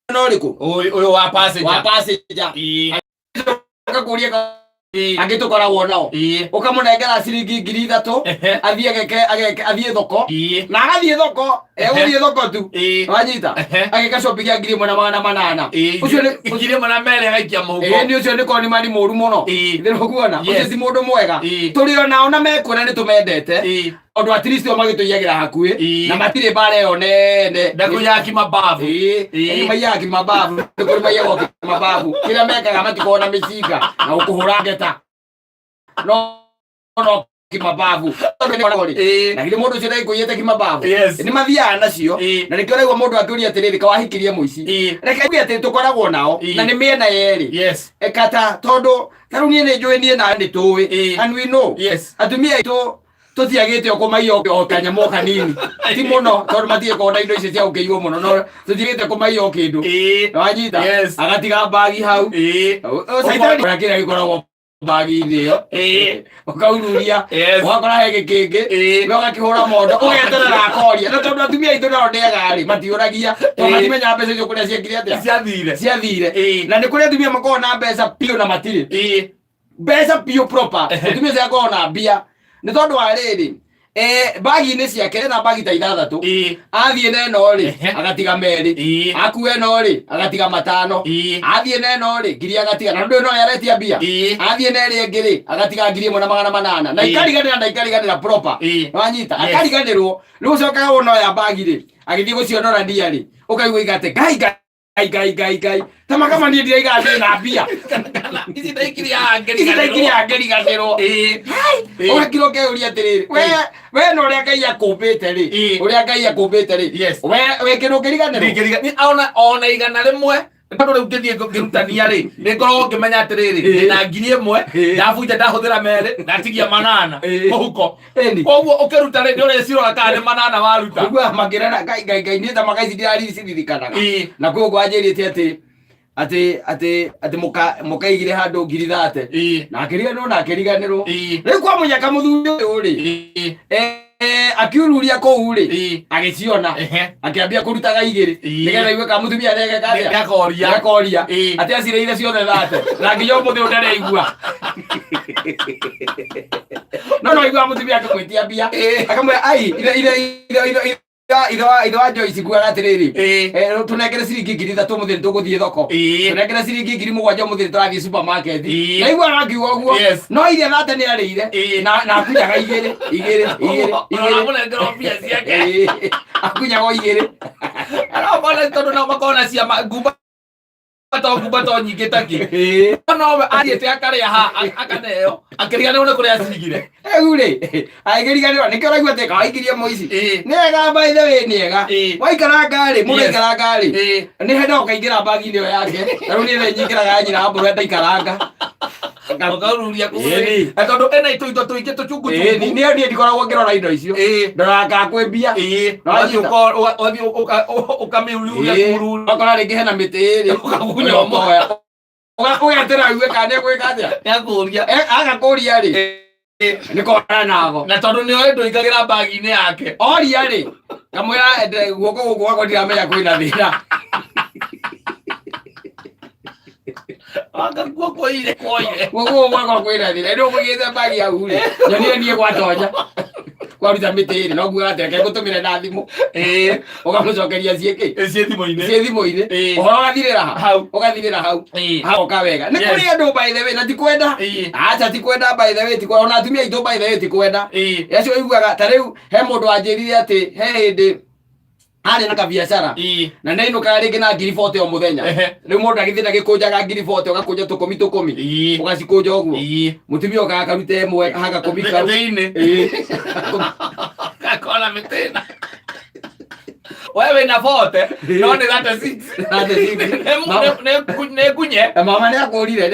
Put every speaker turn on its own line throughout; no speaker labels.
no riku
uyu wa passenger
akakuria agitukoragwo nao ukamunengera ciringi 3,000 athie thoko na agathie thoko eguthie thoko tu wanyita agikacopithia 1,800 ucio ni
1,200 agaikia muhuko
ni ucio ni koni mani muru muno thiru kuona ucio ti mundu mwega turi onao na mekuna ni tumendete ondu at least o magituiyagira hakui na matire bare yo nene
ndakuyaki mabavu
mayaki mabavu kuri mayago mabavu kila mekaga matikona micinga na ukuhura ngeta no kimabavu na kile mundu ucio ndaikuyete kimabavu ni mathiaga nacio na nikio raigua mundu akiuria atiriri kawahikirie muici reke ngi ati tukoragwo nao na ni miena yeri ekata tondu tarunie ni njui nie na ni tuwi and we know atumia itu tutiagite okumaio o kanyamo kanini ti muno tondu matie kona indo ici cia ukiiwo muno no tutiagite kumaio kindu wanyita agatiga bagi hau saitani rakira gikoragwo bagi ndio ukaururia wakora hege kenge noga kihura mondo ugeterera akoria no tondu atumia itu no ndegari matiuragia to matimenya mbeca icio kuria ciekire atia ciathire na ni kuria atumia makona mbeca pio na matiri mbeca pio proper atumia cia kona bia ni tondu wa riri bagi ni ciake na bagi ta 6 athie neno ri agatiga meri akue no ri agatiga 5 athie neno ri ngiri agatiga na ndu no yaretia bia athie neri ngiri agatiga 1,800 na ikariganira proper wanyita akariganirwo ni ucokaga wono ya bagi ri agithie gucionora ndia ri ukaigua igate gai tama kama ni ndia igate na bia
ici ndaikiria
ngeriganirwo ukakiro keuria atiriri we no ria ngai akumbite ri uria ngai akumbite ri we kiro ngeriganirwo
ni ona igana rimwe tondu riu ngithie ngirutania ri ni ngoragwo ngimenya atiriri na 1,000 ndabuja ndahuthira meri ndatigia 8 muhuko koguo ukiruta ri ndore cirora kana ni 8 waruta
ugua magirana ngai ni ta magaisi ndirari ciririkanaga na koguo anjirite ati mukaigire handu 30 na akiriganirwo riu kwa munyaka muthuri uri akiururia kou ri agiciona akiambia kurutaga 2 nigetha igwe ka mutumia rege karia gakoria ati acireire ciothe 30 na ngiyo muthi ndare igua no igua mutumia akakwitia bia akamwe ai itho wa Joyce kuaga atiriri tunengere ciringi 3,000 muthi tuguthie thoko tunengere ciringi 7,000 muthi turathie supermarket na igua rangiwa uguo no ile thate ni arire na akunyaga 2
munengero bia ciake
akunyaga 2
ara bale tondu na makona cia ngumba to nyingi taki no ariete akaria ha akaneo akiriganirwo ni kuria cigire
ri aigiriganirwo nikio raigua te kawaikirie moici nega by the way nega waikara ngari mugaikara ngari ni henda ukaingira bagi ndio yake taru ni nyingiraga nyina mburu ndaikaranga
ngaururia kuri tondu ena ito tuingi tuchungu
ni ndikoragwo ngirora indo icio ndoraga kwembia
no wathi ukamiuria kuru
akora ringi hena miti ukagunya ugatera iwe kana gwika atia
yakuria
agakuria ri ni kona nago
na tondu ni ondo ikagira bagi ni yake
oria ri kamwira guoko guko gwako ndiramenya kwina thina
akakuwa koire
guoko gwako kwina thina ndio mugite bagi au ri nyonire nie gwatonya kwaruta mitiri no guo ateke gutumire na thimu ugamucokeria cieke
cie
thimo-ini ugathirira hau kawega ni kuri andu by the way na tikwenda acha tikwenda by the way tikwenda ona atumia itu by the way tikwenda yacio iguaga ta riu he mundu anjirire ati he hindi ari na biashara na neno ka ringi na 40 o muthenya riu mundu agithina gikunjaga 40 ugakunja tukumi ugacikunja uguo mutumia ugakarute mwe haka kumika
thiini kakona mitina wewe na 40 no ni 36 ne kunye
mama ni akurire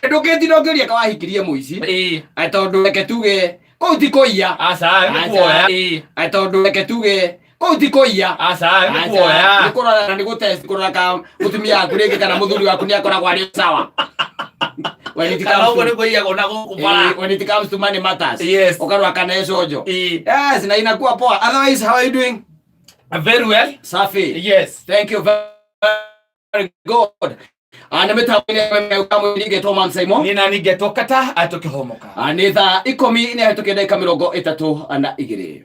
ndukiti no ngiria kawahikirie muici tondu reke tuge kou ti kuia
asa ni kuoya
tondu reke tuge kou ti kuia
asa ni kuoya
ni kurora na ni gutest kurora ka mutumia aku ringi kana muthuri waku ni akoragwo ari sawa when it comes to money matters ukarwa kana ecojo na inakuwa poa. Otherwise how are you doing?
Very well.
Safi.
Yes.
Thank you very very good. Anametamile kama nige Thomas Saimo.
Nina nige tokata atoke homoka.
Anitha 10 ni atoke dakika 32 ana igiri.